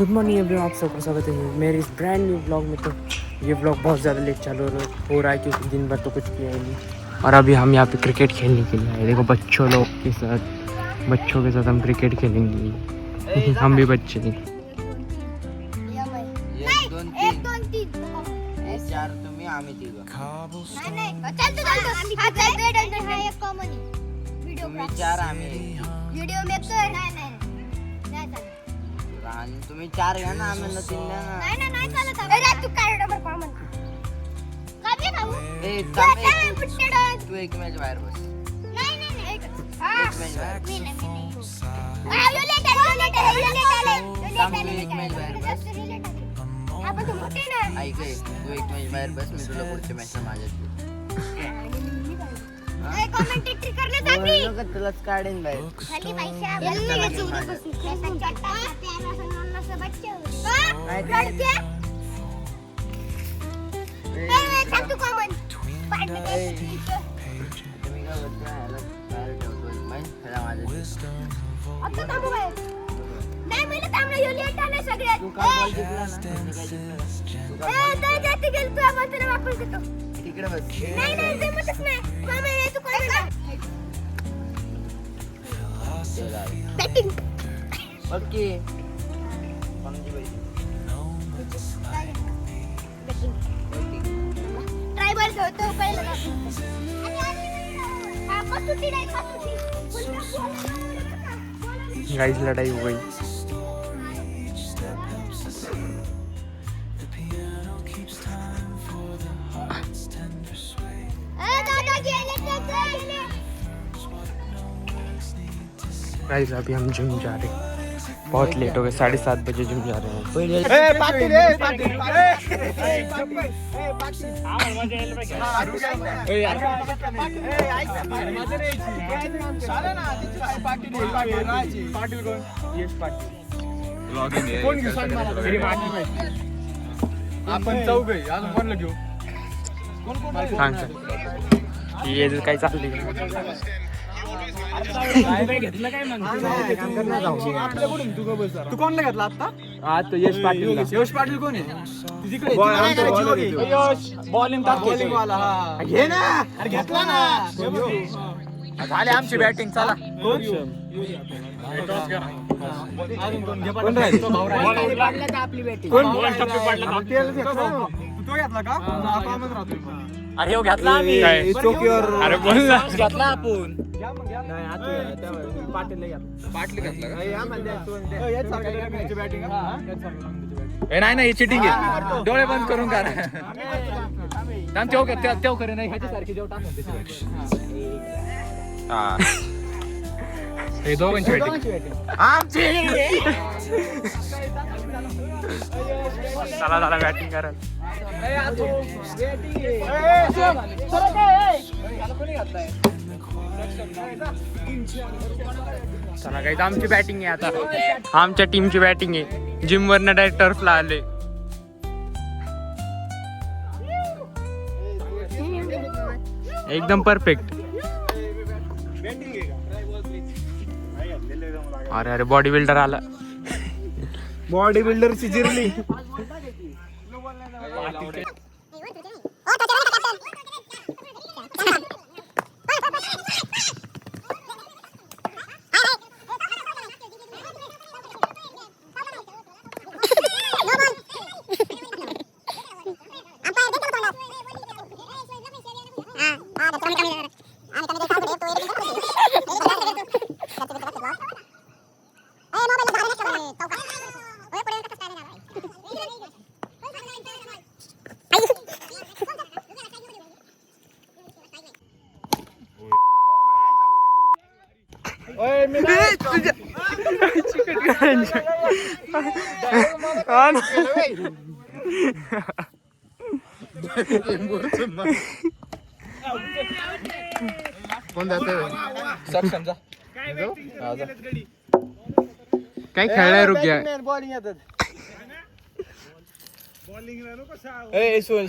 Good morning everyone, आप सबका स्वागत है मेरे इस ब्रांड न्यू ब्लॉग में। तो ये ब्लॉग बहुत ज़्यादा लेट चालू हो रहा है क्योंकि दिन भर तो कुछ किया ही नहीं। और अभी हम यहाँ पे क्रिकेट खेलने के लिए आए। देखो बच्चों के साथ हम क्रिकेट खेलेंगे। हम भी बच्चे हैं। तुम्ही 4 घ्या ना, आम्ही 3 द्या ना. नाही चालत. अरे तू काय नंबर कॉमन कधी खाऊ तू एक मॅच बाहेर बस. नाही एक मॅच बाहेर मी नाही आपण तू मोठे ना. ऐक, तू एक मॅच बाहेर बस, मी तुला पुढच्या मॅचला माझ्यात कमेंटेटरी करण्यात आली. तुलाच काढेन बाहेर. खाली पैसे तू कॉमन तुम्ही काय बोलता, ह्याला बाहेर ठेवतो मॅच खेळा माझ्या. आता थांबू बाहेर. नाही मला थांबणं येऊ लेट आलं सगळ्यात. तू काय बॉल जिंकला ना, मी काय जिंकला. तर जाती गेल तू आपण तुला वापस देतो. तिकडे बस. नाही जमतच नाही. मामा तू काय बॅटिंग ओके. कोणाची पाहिजे? ट्रायबल खेळतो पहिलं हा कसुटी नाही कसुटी गाइस लड़ाई हो गई। गाइस अभी हम जिम जा रहे हैं। बहुत लेट हो गए, 7:30 बजे जिम जा रहे हैं। आपण चौघ अजून कोणला घेऊ? सांग सर ये काय चाललंय? तू कोणला घेतला आता? तो यश पाटील। यश पाटील कोण आहे? तिकडे बॉलिंग बॉलिंग वाला. हा घे ना. अरे घेतला ना. झाले आमची बॅटिंग, चला। कोण राहील? तो घेतला का? कामच राहतो. अरे हो घेतला आम्ही। अरे बोल ना, घेतला आपण। पाटील घेतला का? बॅटिंग. नाही नाही, चिटिंग आहे। डोळे बंद करून करा। तेव करे नाही ह्याच्यासारखी जेव टाकून हे दोघांची बॅटिंग आमची। चला बॅटिंग करा। चला काही आमची बॅटिंग आहे आता। आमच्या टीमची बॅटिंग आहे। जिम वरनं डायरेक्ट टर्फला आले। एकदम परफेक्ट। अरे बॉडी बिल्डर आला। बॉडी बिल्डरची जिरली. काय खेळलाय रुग्या? बॉलिंग येतात.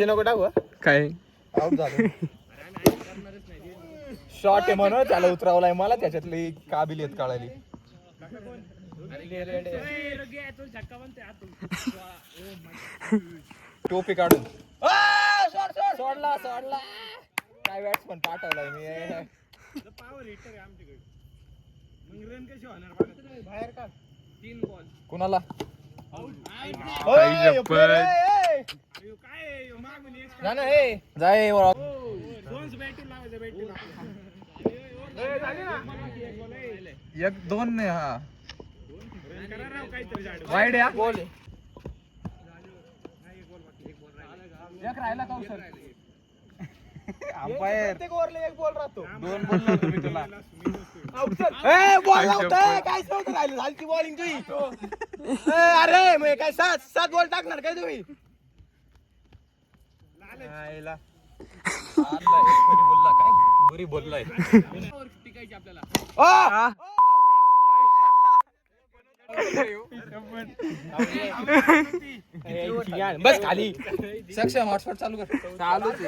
नको टाकू. काय आउट झालं. शॉट आहे म्हणून त्याला उतरावलाय. मला त्याच्यातली काबिलियत कळाली. टोपी काढून सोडला काय बॅट्समन पाठवलाय मी बाहेर का 3 बॉल कुणाला जाय एक 2 नाही हा वाईड या गोल एक राहिला का सर अंपायर एक बॉल राहतो 2 बोललो तुम्ही तुला ए बॉल लावताय काय सोडत राहिलं झालती बॉलिंग तुझी अरे मग काय 7 बॉल टाकणार काय तुम्ही आयला बोलला काय बुरी बोललाय टिकायची आपल्याला बस खाली सक्षम हॉटस्पॉट चालू कर चालूच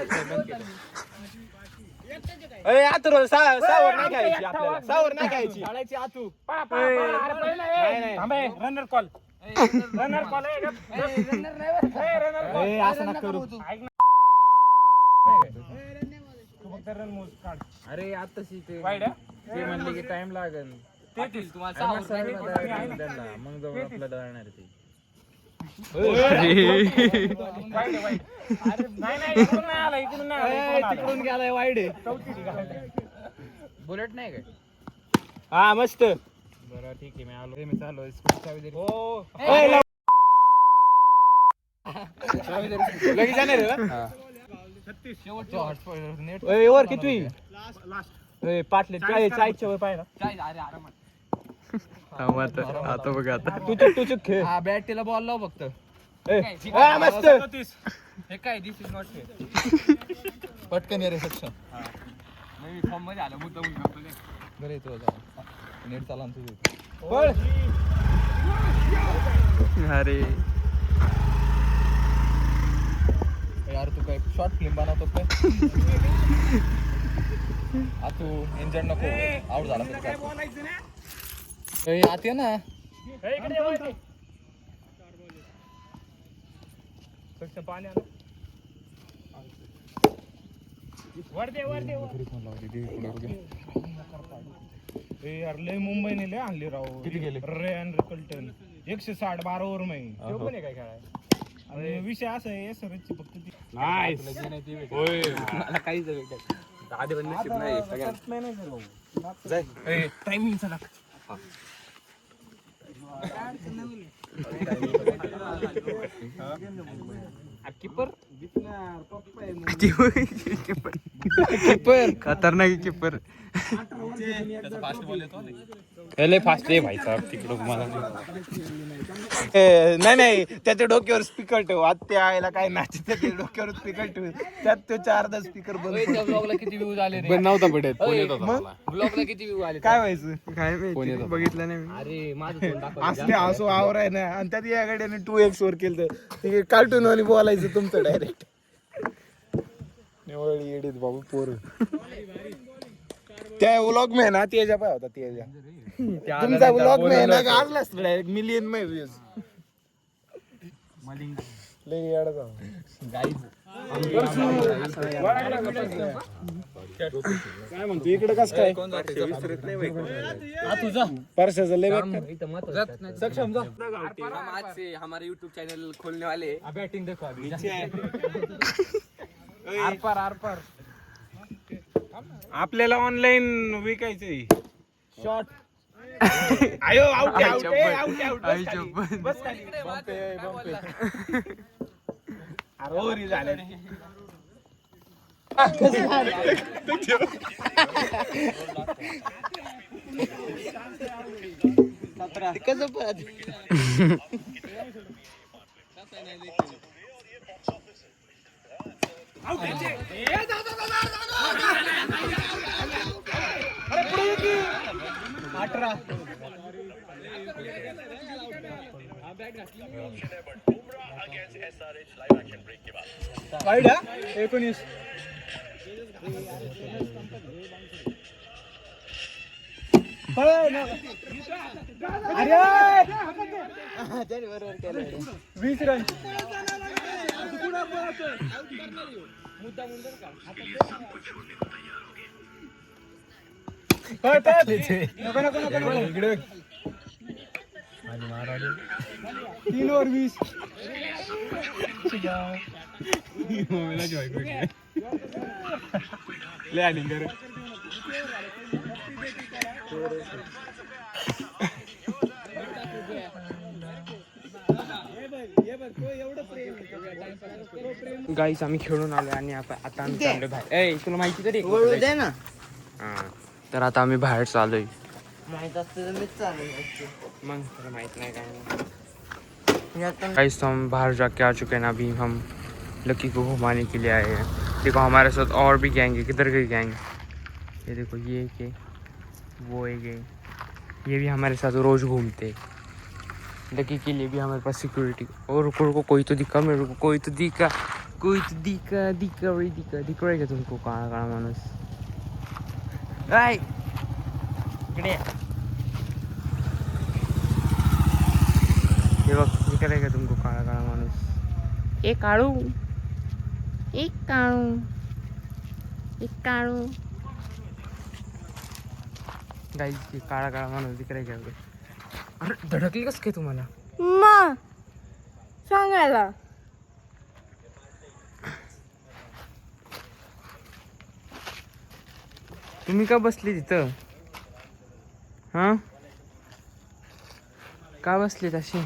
आहे आता सावर नाही खायची आपल्याला सावर नाही खायची काढायची आतू रनर कॉल असं नका करू अरे आता ते म्हणले की टाइम लागेल तुम्हाला मग जाऊन आपलं डळणार ते तिकडून गेलाय वाईड बुलेट नाही काय हा मस्त बरं ठीक आहे मी आलो मी चालू लगेच जाणार वर किती पाटले चायच्या वर पाहिजे आता बघ आता तू चुक खेळ हा बॅटीला बॉल लाव फक्त मस्त हे काय दिस इज नॉट पटकन ये रे सक्षम मी फॉर्म मध्ये आलो मुद्दा बरे तो नेट चालला तुझं बॉल अरे यार तू काय शॉर्ट फिल्म बनवतो काय तू इंजर्ड नको आउट झाला आते ना पाणी यार लय मुंबईने लय आणली राव किती गेले रेन रिकल्टन 160 12 ओव्हर मध्ये पण काय खेळाय आणि विषय असा आहे सरची फक्त ती नाईस होय मला काहीच भेटत आधी पण नशीब नाही सगळ्यांना जाय ए टायमिंग चला कीपर कीपर खतरनाक कीपर फास्ट बॉल येतो लय फास्ट आहे भाई साहेब तिकडं मला नाही त्याच्या डोक्यावर स्पीकर ठेव आत्या आयला काय नाच त्याच्या डोक्यावर स्पीकर ठेव त्यात तो 4 स्पीकर बंद ब्लॉगला किती व्ह्यूज आले रे नव्हता पडत फोन येत होता मला ब्लॉगला किती व्ह्यू आले काय व्हायचं काय माहिती बघितलं नाही मी. अरे माझं तोंड दाखव असले हसू आवर आहे ना आणि त्यात या गाड्याने 2x वर केलं तर कार्टून वाली बोलायचं तुमचं डायरेक्ट निवळी येडीत बाबू पोर त्या व्लॉग में ना तेजा पाय होता तेजा तुमचा व्लॉग में ना गाजलाच डायरेक्ट मिलियन में व्ह्यूज लय येडा जाऊ गाईज काय म्हणतो इकडे कस काय तुझा परसाचं लय सक्षम जा हम आज से हमारे YouTube चैनल खोलने वाले हैं बैटिंग देखो अभी आर आपल्याला ऑनलाईन विकायचंय शॉर्ट आयो आउट बस खाली बंपे अरे ओरी झाले कसं वाईड 19 अरे 20 रन. नको नको नको नको इकडे 3 ओव्हर 20. गाईस आम्ही खेळून आलो आणि आता आम्ही चाललोय बाहेर. ए तुला माहिती तरी आहे का? ओळू दे ना. हां. तर आता आम्ही बाहेर चाललोय. माहित असतं तर मीच चालू मग तुला माहित नाही काय. गाइस तो हम बाहर जाके आ चुके हैं ना. अभी हम लकी को घुमाने के लिए आए हैं. देखो हमारे साथ और भी गैंग है. किधर गई गैंग? ये देखो ये एक है, वो एक है. ये भी हमारे साथ रोज घूमते. लकी के लिए भी हमारे पास सिक्योरिटी. और रुको रुको कोई तो दिखा मेरे को. कोई तो दिखा रहा है तुमको. काळा काळा माणूस. इकडे हे बघ दिखा का तुमको काळा काळा माणूस. एक काळू गाईस काळा काळा माणूस दिख रहा है. अरे धडकली कस काय तुम्हाला? मग सांगायला तुम्ही का बसली तिथं? हा का बसली तशी?